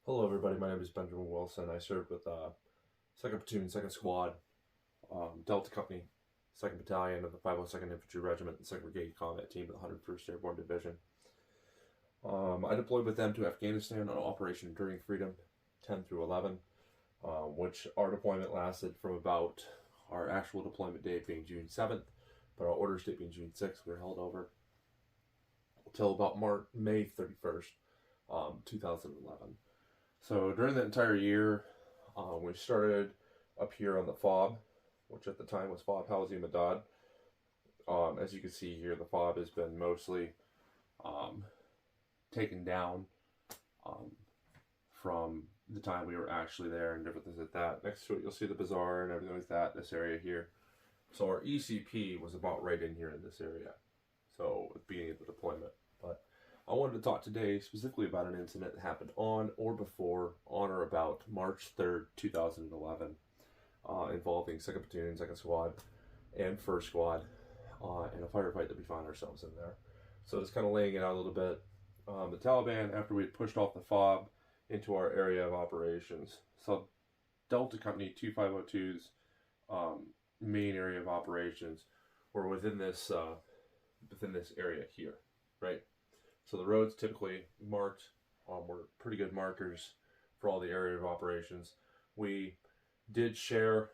Hello, everybody. My name is Benjamin Wilson. I served with 2nd Platoon, 2nd Squad, Delta Company, 2nd Battalion of the 502nd Infantry Regiment, and 2nd Brigade Combat Team of the 101st Airborne Division. I deployed with them to Afghanistan on Operation Enduring Freedom 10 through 11, which our deployment lasted from about our actual deployment date being June 7th, but our orders date being June 6th. We were held over until about May 31st, 2011. So during that entire year, we started up here on the FOB, which at the time was FOB Housing Madad. As you can see here, the FOB has been mostly taken down from the time we were actually there and different things like that. Next to it, you'll see the bazaar and everything like that, this area here. So our ECP was about right in here in this area, so at the beginning of the deployment. But I wanted to talk today specifically about an incident that happened on or about March 3rd, 2011, involving 2nd Platoon, 2nd Squad, and 1st Squad, in a firefight that we found ourselves in there. So just kind of laying it out a little bit. The Taliban, after we had pushed off the FOB into our area of operations, so Delta Company 2502's main area of operations were within this area here, right? So the roads typically marked were pretty good markers for all the area of operations. We did share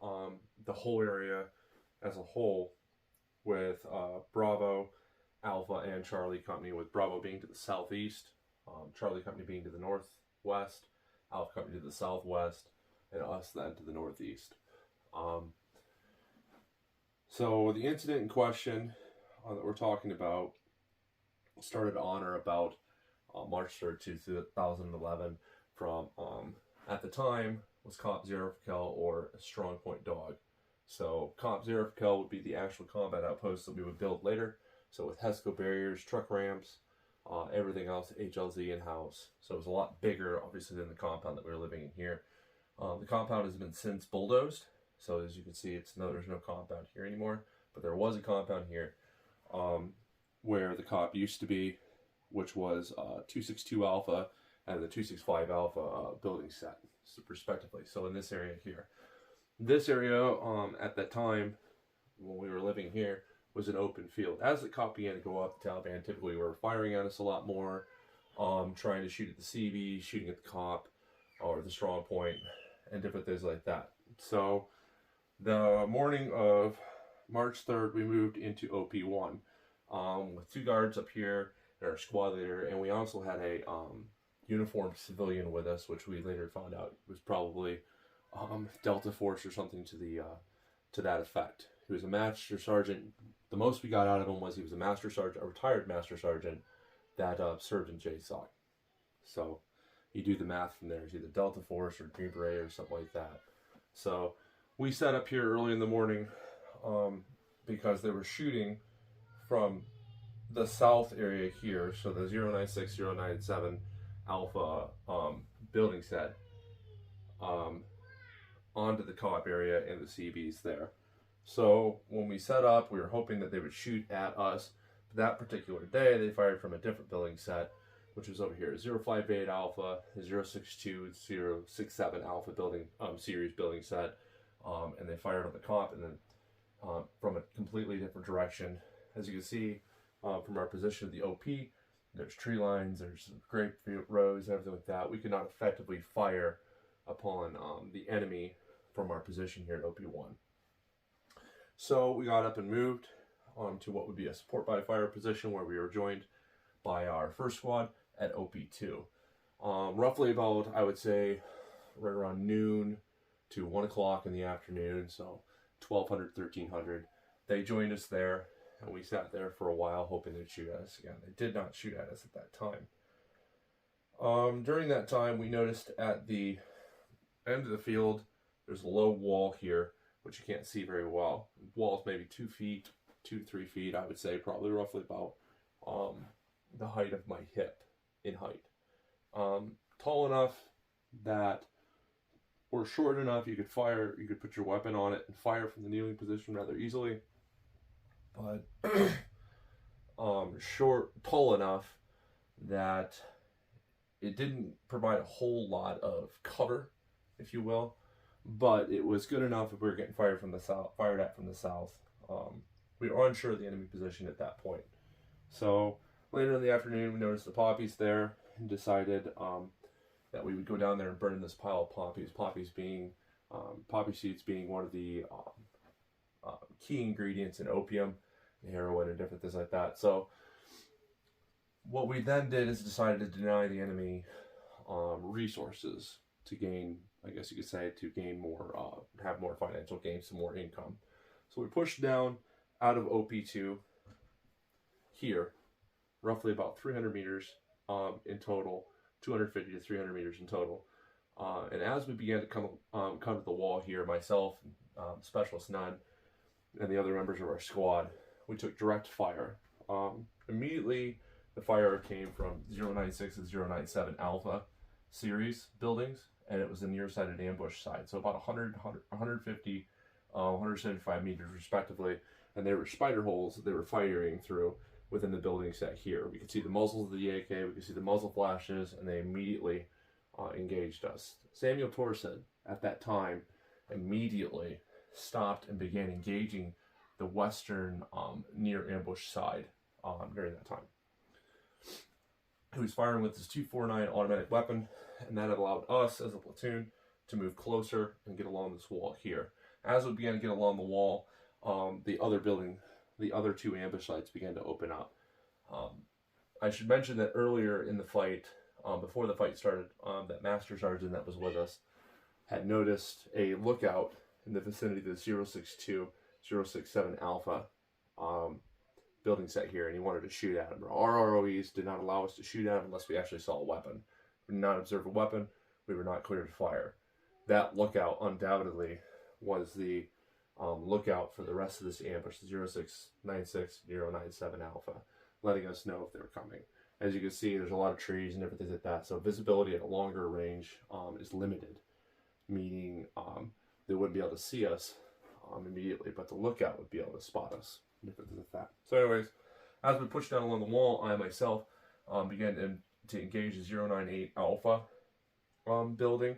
the whole area as a whole with Bravo, Alpha, and Charlie Company, with Bravo being to the southeast, Charlie Company being to the northwest, Alpha Company to the southwest, and us then to the northeast. So the incident in question that we're talking about started on or about March 3rd, 2011 from, at the time, was Comp 0 for Kel, or a strong point dog. So Comp 0 for Kel would be the actual combat outpost that we would build later. So with HESCO barriers, truck ramps, everything else, HLZ in-house. So it was a lot bigger, obviously, than the compound that we were living in here. The compound has been since bulldozed. So as you can see, there's no compound here anymore, but there was a compound here. Where the COP used to be, which was 262 Alpha and the 265 Alpha building set, respectively. So in this area here. This area, at that time, when we were living here, was an open field. As the COP began to go up, the Taliban typically were firing at us a lot more, trying to shoot at the CB, shooting at the COP, or the strong point, and different things like that. So the morning of March 3rd, we moved into OP1. With 2 guards up here and our squad leader, and we also had a uniformed civilian with us, which we later found out was probably Delta Force or something to that effect. He was a master sergeant. The most we got out of him was he was a retired master sergeant that served in JSOC. So you do the math from there. It's either Delta Force or Green Beret or something like that. So we sat up here early in the morning because they were shooting from the south area here, so the 096, 097 Alpha building set, onto the co-op area and the CBs there. So when we set up, we were hoping that they would shoot at us. But that particular day, they fired from a different building set, which was over here, 058 Alpha, 062, 067 Alpha building series building set, and they fired on the comp, and then from a completely different direction. As you can see from our position of the OP, there's tree lines, there's grape rows, everything like that. We could not effectively fire upon the enemy from our position here at OP1. So we got up and moved to what would be a support by fire position, where we were joined by our 1st Squad at OP2. Roughly about, I would say, right around noon to 1 o'clock in the afternoon, so 1200, 1300. They joined us there. And we sat there for a while hoping they'd shoot at us again. They did not shoot at us at that time. During that time, we noticed at the end of the field, there's a low wall here, which you can't see very well. The wall's maybe 2 feet, 2 to 3 feet, I would say, probably roughly about the height of my hip in height. Tall enough that, or short enough, you could put your weapon on it and fire from the kneeling position rather easily. But tall enough that it didn't provide a whole lot of cover, if you will, but it was good enough if we were getting fired from the south, fired at from the south. We were unsure of the enemy position at that point. So later in the afternoon, we noticed the poppies there and decided that we would go down there and burn this pile of poppies. Poppies being poppy seeds being one of the key ingredients in opium, and heroin, and different things like that. So what we then did is decided to deny the enemy resources to gain, I guess you could say, to gain more, have more financial gain, some more income. So we pushed down out of OP2 here, roughly about 300 meters in total, 250 to 300 meters in total. And as we began to come to the wall here, myself, Specialist Nunn, and the other members of our squad, we took direct fire. Immediately, the fire came from 096 and 097 Alpha series buildings, and it was the near-sided ambush side. So about 100, 150, 175 meters respectively, and there were spider holes that they were firing through within the building set here. We could see the muzzles of the AK, we could see the muzzle flashes, and they immediately engaged us. Samuel Torsen, at that time, immediately stopped and began engaging the western near ambush side during that time. He was firing with his 249 automatic weapon, and that allowed us as a platoon to move closer and get along this wall here. As we began to get along the wall, the other two ambush sites began to open up. I should mention that earlier in the fight, before the fight started, that Master Sergeant that was with us had noticed a lookout in the vicinity of the 062, 067 Alpha building set here, and he wanted to shoot at him. Our ROEs did not allow us to shoot at him unless we actually saw a weapon. We did not observe a weapon. We were not cleared to fire. That lookout undoubtedly was the lookout for the rest of this ambush, the 0696, 097 Alpha, letting us know if they were coming. As you can see, there's a lot of trees and everything like that, so visibility at a longer range is limited, meaning they wouldn't be able to see us immediately, but the lookout would be able to spot us. Different things like that. So anyways, as we pushed down along the wall, I myself began to engage the 098 Alpha building,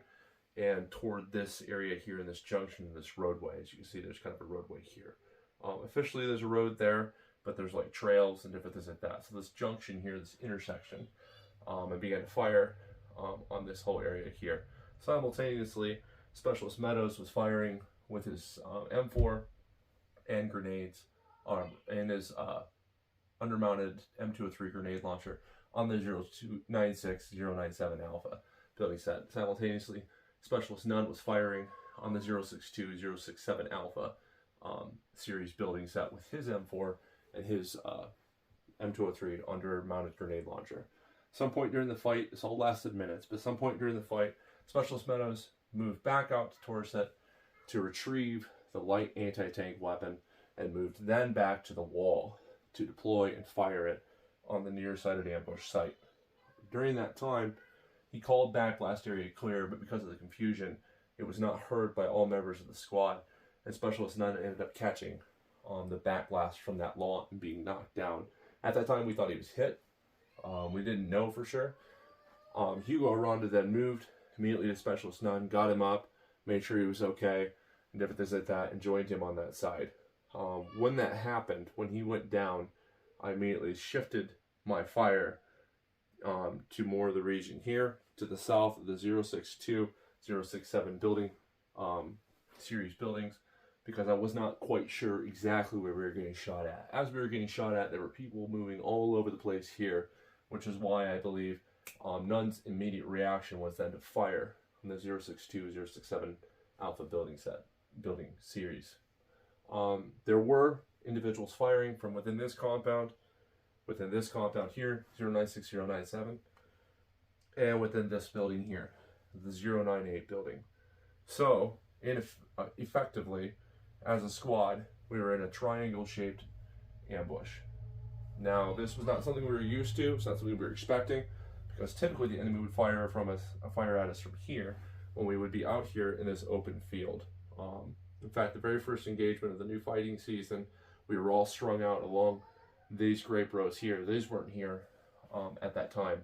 and toward this area here in this junction, in this roadway. As you can see, there's kind of a roadway here. Officially, there's a road there, but there's like trails and different things like that. So this junction here, this intersection, I began to fire on this whole area here. Simultaneously, Specialist Meadows was firing with his M4 and grenades, and his undermounted M203 grenade launcher on the 0296, 097 Alpha building set. Simultaneously, Specialist Nunn was firing on the 062, 067 Alpha series building set with his M4 and his M203 under-mounted grenade launcher. Some point during the fight, this all lasted minutes, but some point during the fight, Specialist Meadows moved back out to Torset to retrieve the light anti-tank weapon and moved then back to the wall to deploy and fire it on the near-sided ambush site. During that time, he called back last area clear, but because of the confusion, it was not heard by all members of the squad, and Specialist Nunn ended up catching the backblast from that launch and being knocked down. At that time, we thought he was hit. We didn't know for sure. Hugo Aranda then moved immediately to Specialist Nunn, got him up, made sure he was okay, and different things like that, and joined him on that side. When that happened, when he went down, I immediately shifted my fire to more of the region here, to the south of the 062, 067 building, series buildings, because I was not quite sure exactly where we were getting shot at. As we were getting shot at, there were people moving all over the place here, which is why I believe Nunn's immediate reaction was then to fire from the 062, 067 Alpha building series. There were individuals firing from within this compound here, 096, 097, and within this building here, the 098 building. So, effectively, as a squad, we were in a triangle-shaped ambush. Now, this was not something we were used to, it's not something we were expecting, because typically the enemy would fire at us from here, when we would be out here in this open field. In fact, the very first engagement of the new fighting season, we were all strung out along these grape rows here. These weren't here at that time.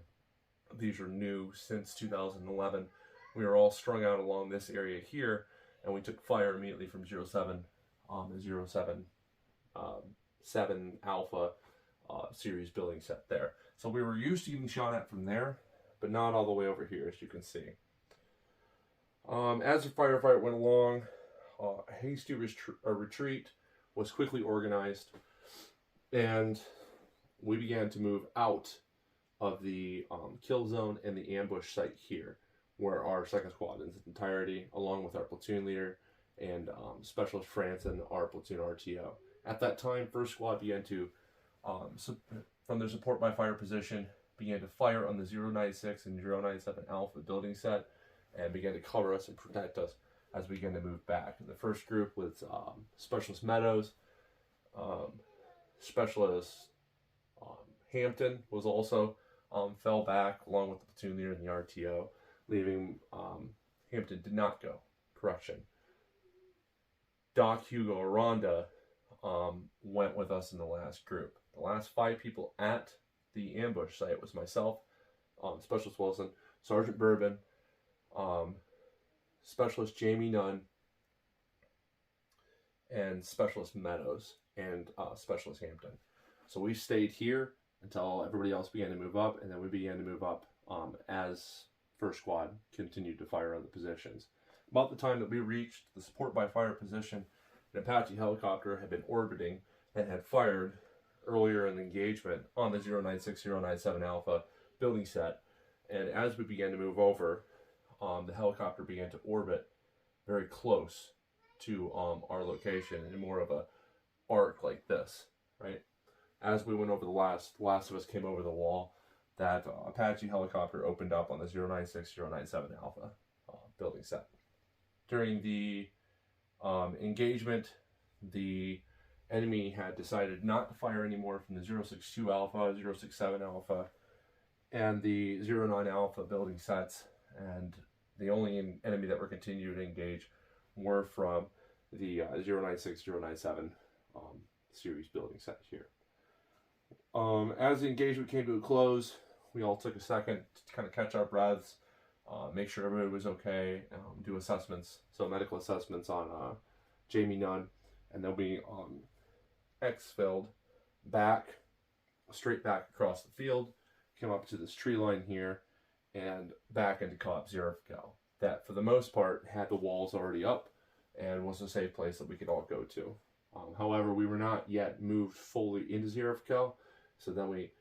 These are new since 2011. We were all strung out along this area here, and we took fire immediately from 07, the 7 Alpha series building set there. So we were used to getting shot at from there, but not all the way over here, as you can see. As the firefight went along, a hasty retreat was quickly organized, and we began to move out of the kill zone and the ambush site here, where our second squad in its entirety, along with our platoon leader and Specialist Franson, our platoon RTO. At that time, first squad began to, from their support by fire position, began to fire on the 096 and 097 Alpha building set, and began to cover us and protect us as we began to move back. The first group was Specialist Meadows, Specialist Hampton was also fell back along with the platoon leader and the RTO, leaving Hampton did not go. Correction. Doc Hugo Aranda went with us in the last group. The last 5 people at the ambush site was myself, Specialist Wilson, Sergeant Bourbon, Specialist Jamie Nunn, and Specialist Meadows, and Specialist Hampton. So we stayed here until everybody else began to move up, and then we began to move up as first squad continued to fire on the positions. About the time that we reached the support by fire position, an Apache helicopter had been orbiting and had fired earlier in the engagement on the 096-097 Alpha building set. And as we began to move over, the helicopter began to orbit very close to our location in more of a arc like this, right? As we went over the last of us came over the wall, that Apache helicopter opened up on the 096-097 Alpha building set. During the engagement, the enemy had decided not to fire anymore from the 062 Alpha, 067 Alpha, and the 09 Alpha building sets, and the only enemy that were continuing to engage were from the 096-097 series building set here. As the engagement came to a close, we all took a second to kind of catch our breaths, make sure everybody was okay, do assessments, so medical assessments on Jamie Nunn, and then we exfilled back, straight back across the field, came up to this tree line here, and back into Co-op Zerifko. That, for the most part, had the walls already up and was a safe place that we could all go to. However, we were not yet moved fully into Zerifko, so then we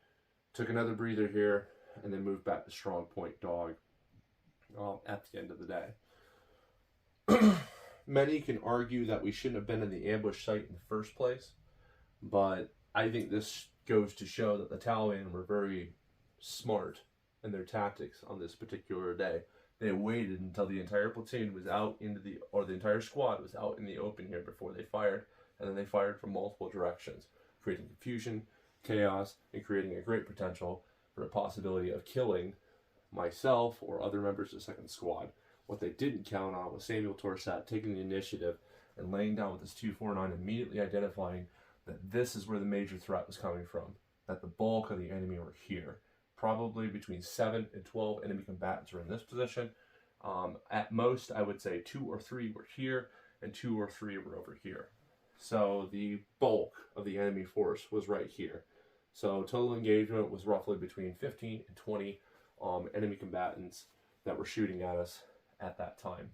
took another breather here and then moved back to Strong Point Dog at the end of the day. Many can argue that we shouldn't have been in the ambush site in the first place, but I think this goes to show that the Taliban were very smart in their tactics on this particular day. They waited until the entire platoon was out into the, or the entire squad was out in the open here before they fired, and then they fired from multiple directions, creating confusion, chaos, and creating a great potential for a possibility of killing myself or other members of the second squad. What they didn't count on was Samuel Torsat taking the initiative and laying down with his 249, immediately identifying that this is where the major threat was coming from, that the bulk of the enemy were here. Probably between 7 and 12 enemy combatants were in this position. At most, I would say 2 or 3 were here, and 2 or 3 were over here. So the bulk of the enemy force was right here. So total engagement was roughly between 15 and 20 enemy combatants that were shooting at us at that time.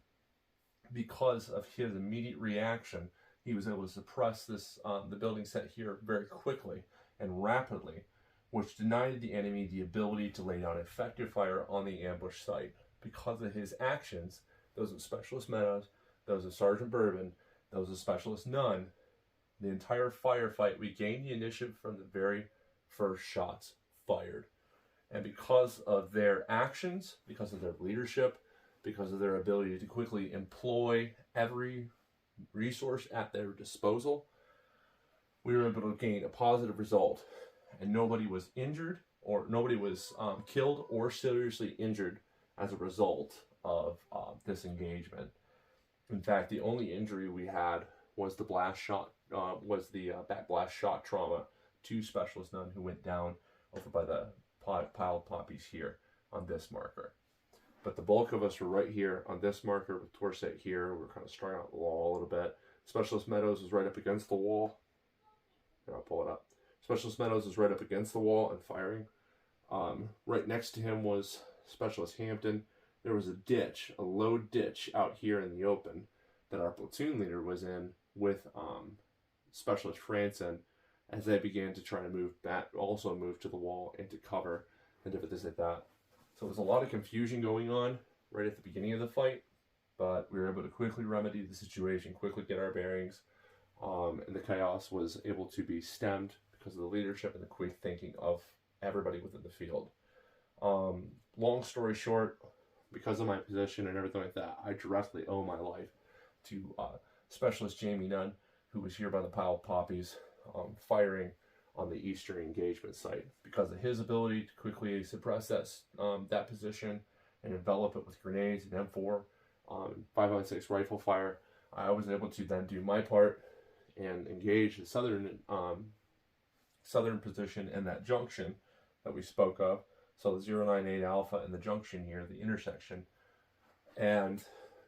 Because of his immediate reaction, he was able to suppress this the building set here very quickly and rapidly, which denied the enemy the ability to lay down effective fire on the ambush site. Because of his actions, those of Specialist Meadows, those of Sergeant Bourbon, those of Specialist Nunn, the entire firefight, we gained the initiative from the very first shots fired. And because of their actions, because of their leadership, because of their ability to quickly employ every resource at their disposal, we were able to gain a positive result. And nobody was injured, or nobody was killed or seriously injured as a result of this engagement. In fact, the only injury we had was the blast shot, back blast shot trauma to Specialist Nunn, who went down over by the pile of poppies here. on this marker. But the bulk of us were right here on this marker with Torset here. We're kind of strung out the wall a little bit. Specialist Meadows was right up against the wall. Here, I'll pull it up. Specialist Meadows was right up against the wall and firing. Right next to him was Specialist Hampton. There was a ditch, a low ditch out here in the open that our platoon leader was in with Specialist Franson as they began to try to move back, also move to the wall and to cover and different things like that. So there's a lot of confusion going on right at the beginning of the fight, but we were able to quickly remedy the situation, quickly get our bearings, and the chaos was able to be stemmed because of the leadership and the quick thinking of everybody within the field. Long story short, because of my position and everything like that, I directly owe my life to Specialist Jamie Nunn, who was here by the pile of poppies, firing on the eastern engagement site. Because of his ability to quickly suppress that position and envelop it with grenades and M4, 5.56 rifle fire, I was able to then do my part and engage the southern position in that junction that we spoke of. So the 098 Alpha and the junction here, the intersection. And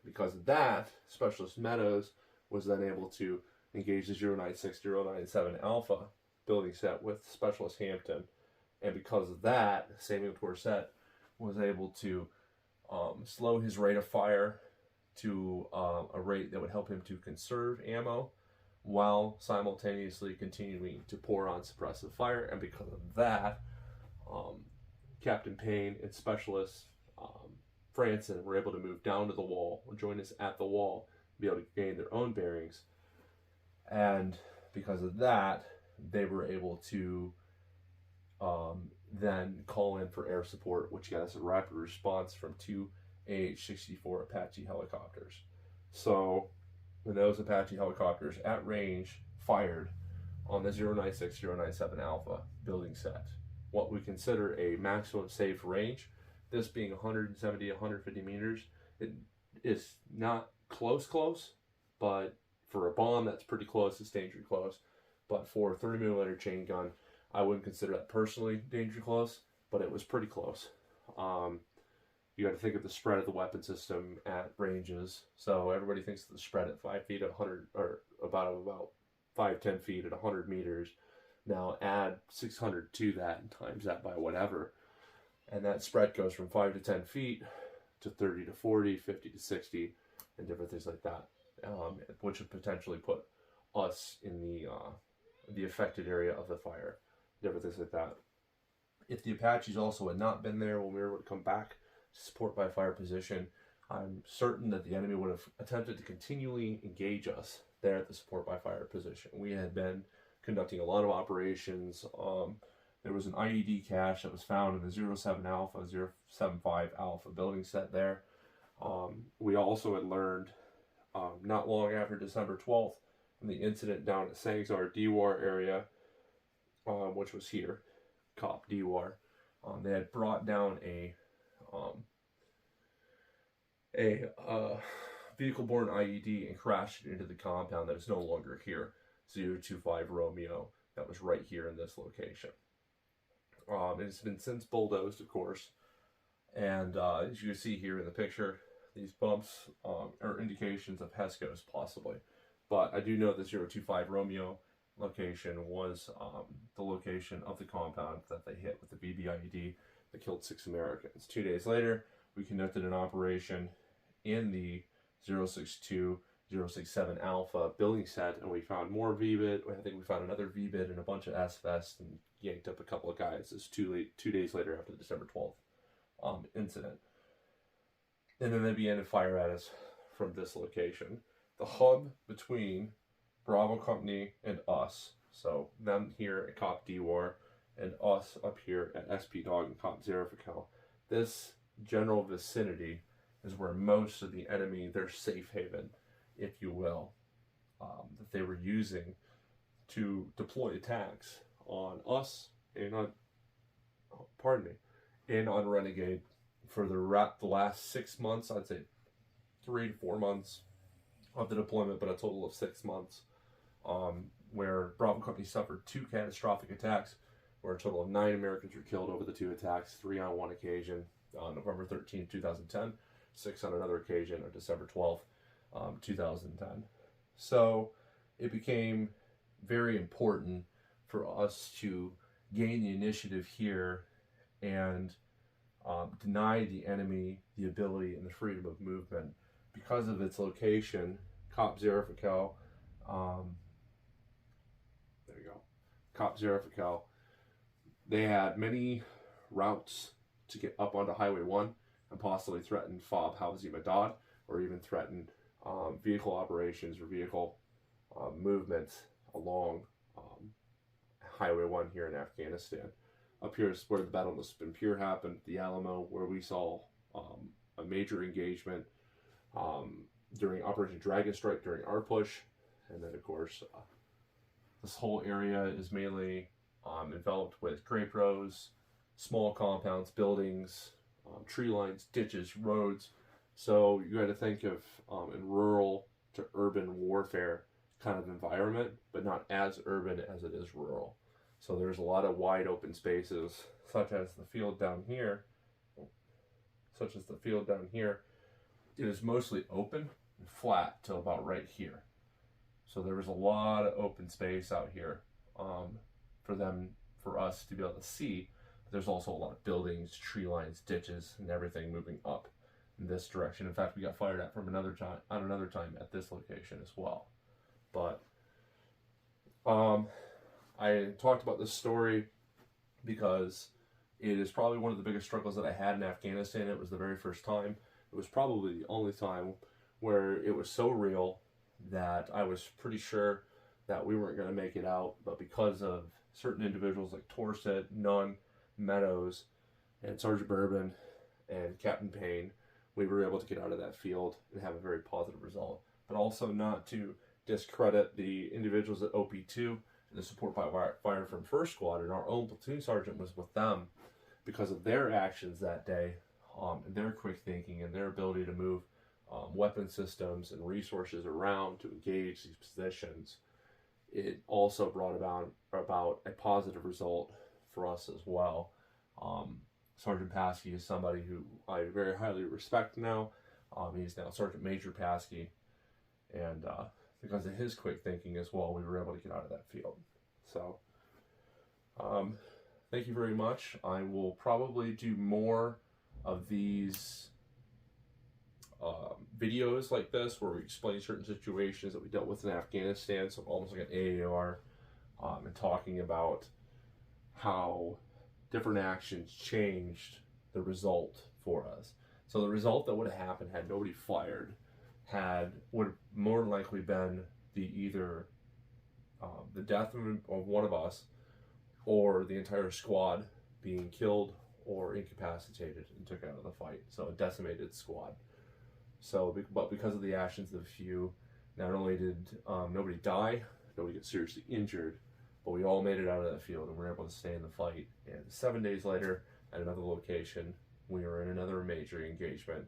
because of that, Specialist Meadows was then able to engage the 096, 097 Alpha building set with Specialist Hampton. And because of that, Samuel Torset was able to slow his rate of fire to a rate that would help him to conserve ammo while simultaneously continuing to pour on suppressive fire. And because of that, Captain Payne and Specialist Franson were able to move down to the wall, join us at the wall, be able to gain their own bearings. And because of that, they were able to then call in for air support, which got us a rapid response from 2 AH-64 Apache helicopters. So when those Apache helicopters at range fired on the 096, 097 Alpha building set, what we consider a maximum safe range, this being 170, 150 meters, it is not close, but for a bomb that's pretty close, it's dangerous close. But for a 30mm chain gun, I wouldn't consider that personally dangerous close, but it was pretty close. You got to think of the spread of the weapon system at ranges. So everybody thinks of the spread at 5 feet at 100, or about 5-10 feet at 100 meters. Now add 600 to that and times that by whatever. And that spread goes from 5 to 10 feet to 30 to 40, 50 to 60, and different things like that, which would potentially put us in the affected area of the fire, different things like that. If the Apaches also had not been there when we were able to come back to support by fire position, I'm certain that the enemy would have attempted to continually engage us there at the support by fire position. We had been conducting a lot of operations. There was an IED cache that was found in the 07 Alpha, 075 Alpha building set there. We also had learned not long after December 12th from the incident down at Sangzar Diwar area, which was here, Cop Diwar. They had brought down a vehicle-borne IED and crashed it into the compound that is no longer here, 025 Romeo, that was right here in this location. It's been since bulldozed, of course, and as you can see here in the picture, these bumps are indications of HESCOs possibly. But I do know the 025 Romeo location was the location of the compound that they hit with the BBIED that killed 6 Americans. 2 days later, we conducted an operation in the 062, 067 Alpha building set, and we found more VBIT. I think we found another VBIT and a bunch of SFS and yanked up a couple of guys. This 2 days later after the December 12th incident. And then they began to fire at us from this location. The hub between Bravo Company and us, so them here at Cop Diwar and us up here at SP Dog and Cop Zerifical, this general vicinity is where most of the enemy, their safe haven, if you will, that they were using to deploy attacks on us and on, and on Renegade for the last 6 months. I'd say 3 to 4 months of the deployment, but a total of 6 months, where Bravo Company suffered 2 catastrophic attacks where a total of 9 Americans were killed over the 2 attacks, 3 on one occasion on November 13, 2010, 6 on another occasion on December 12th, 2010. So it became very important for us to gain the initiative here and deny the enemy the ability and the freedom of movement because of its location. Cop Zarifical, there you go, Cop Zarifical, they had many routes to get up onto Highway 1 and possibly threaten Fob Hawzi Madad, or even threaten vehicle operations or vehicle movements along Highway 1 here in Afghanistan. Up here is where the Battle of the Spinpur happened, the Alamo, where we saw a major engagement during Operation Dragon Strike during our push. And then, of course, this whole area is mainly enveloped with grape rows, small compounds, buildings, tree lines, ditches, roads. So you got to think of in rural to urban warfare kind of environment, but not as urban as it is rural. So there's a lot of wide open spaces, such as the field down here. It is mostly open and flat till about right here. So there was a lot of open space out here for us to be able to see. But there's also a lot of buildings, tree lines, ditches, and everything moving up in this direction. In fact, we got fired at from another time at this location as well. But I talked about this story because it is probably one of the biggest struggles that I had in Afghanistan. It was the very first time. It was probably the only time where it was so real that I was pretty sure that we weren't going to make it out. But because of certain individuals like Torset, Nunn, Meadows, and Sergeant Bourbon, and Captain Payne, we were able to get out of that field and have a very positive result. But also not to discredit the individuals at OP2 and the support by fire from First Squad, and our own platoon sergeant was with them because of their actions that day, and their quick thinking and their ability to move weapon systems and resources around to engage these positions. It also brought about a positive result for us as well. Sergeant Paskey is somebody who I very highly respect now. He's now Sergeant Major Paskey, and because of his quick thinking as well, we were able to get out of that field. So, thank you very much. I will probably do more of these videos like this where we explain certain situations that we dealt with in Afghanistan, so almost like an AAR, and talking about how different actions changed the result for us. So the result that would have happened had nobody fired would have more than likely been either the death of one of us, or the entire squad being killed or incapacitated and took out of the fight. So a decimated squad. So, but because of the actions of a few, not only did nobody die, nobody get seriously injured, but we all made it out of that field and were able to stay in the fight. And 7 days later, at another location, we were in another major engagement,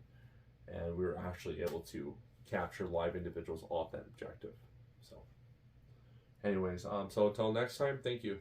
and we were actually able to capture live individuals off that objective. So anyways, so until next time, thank you.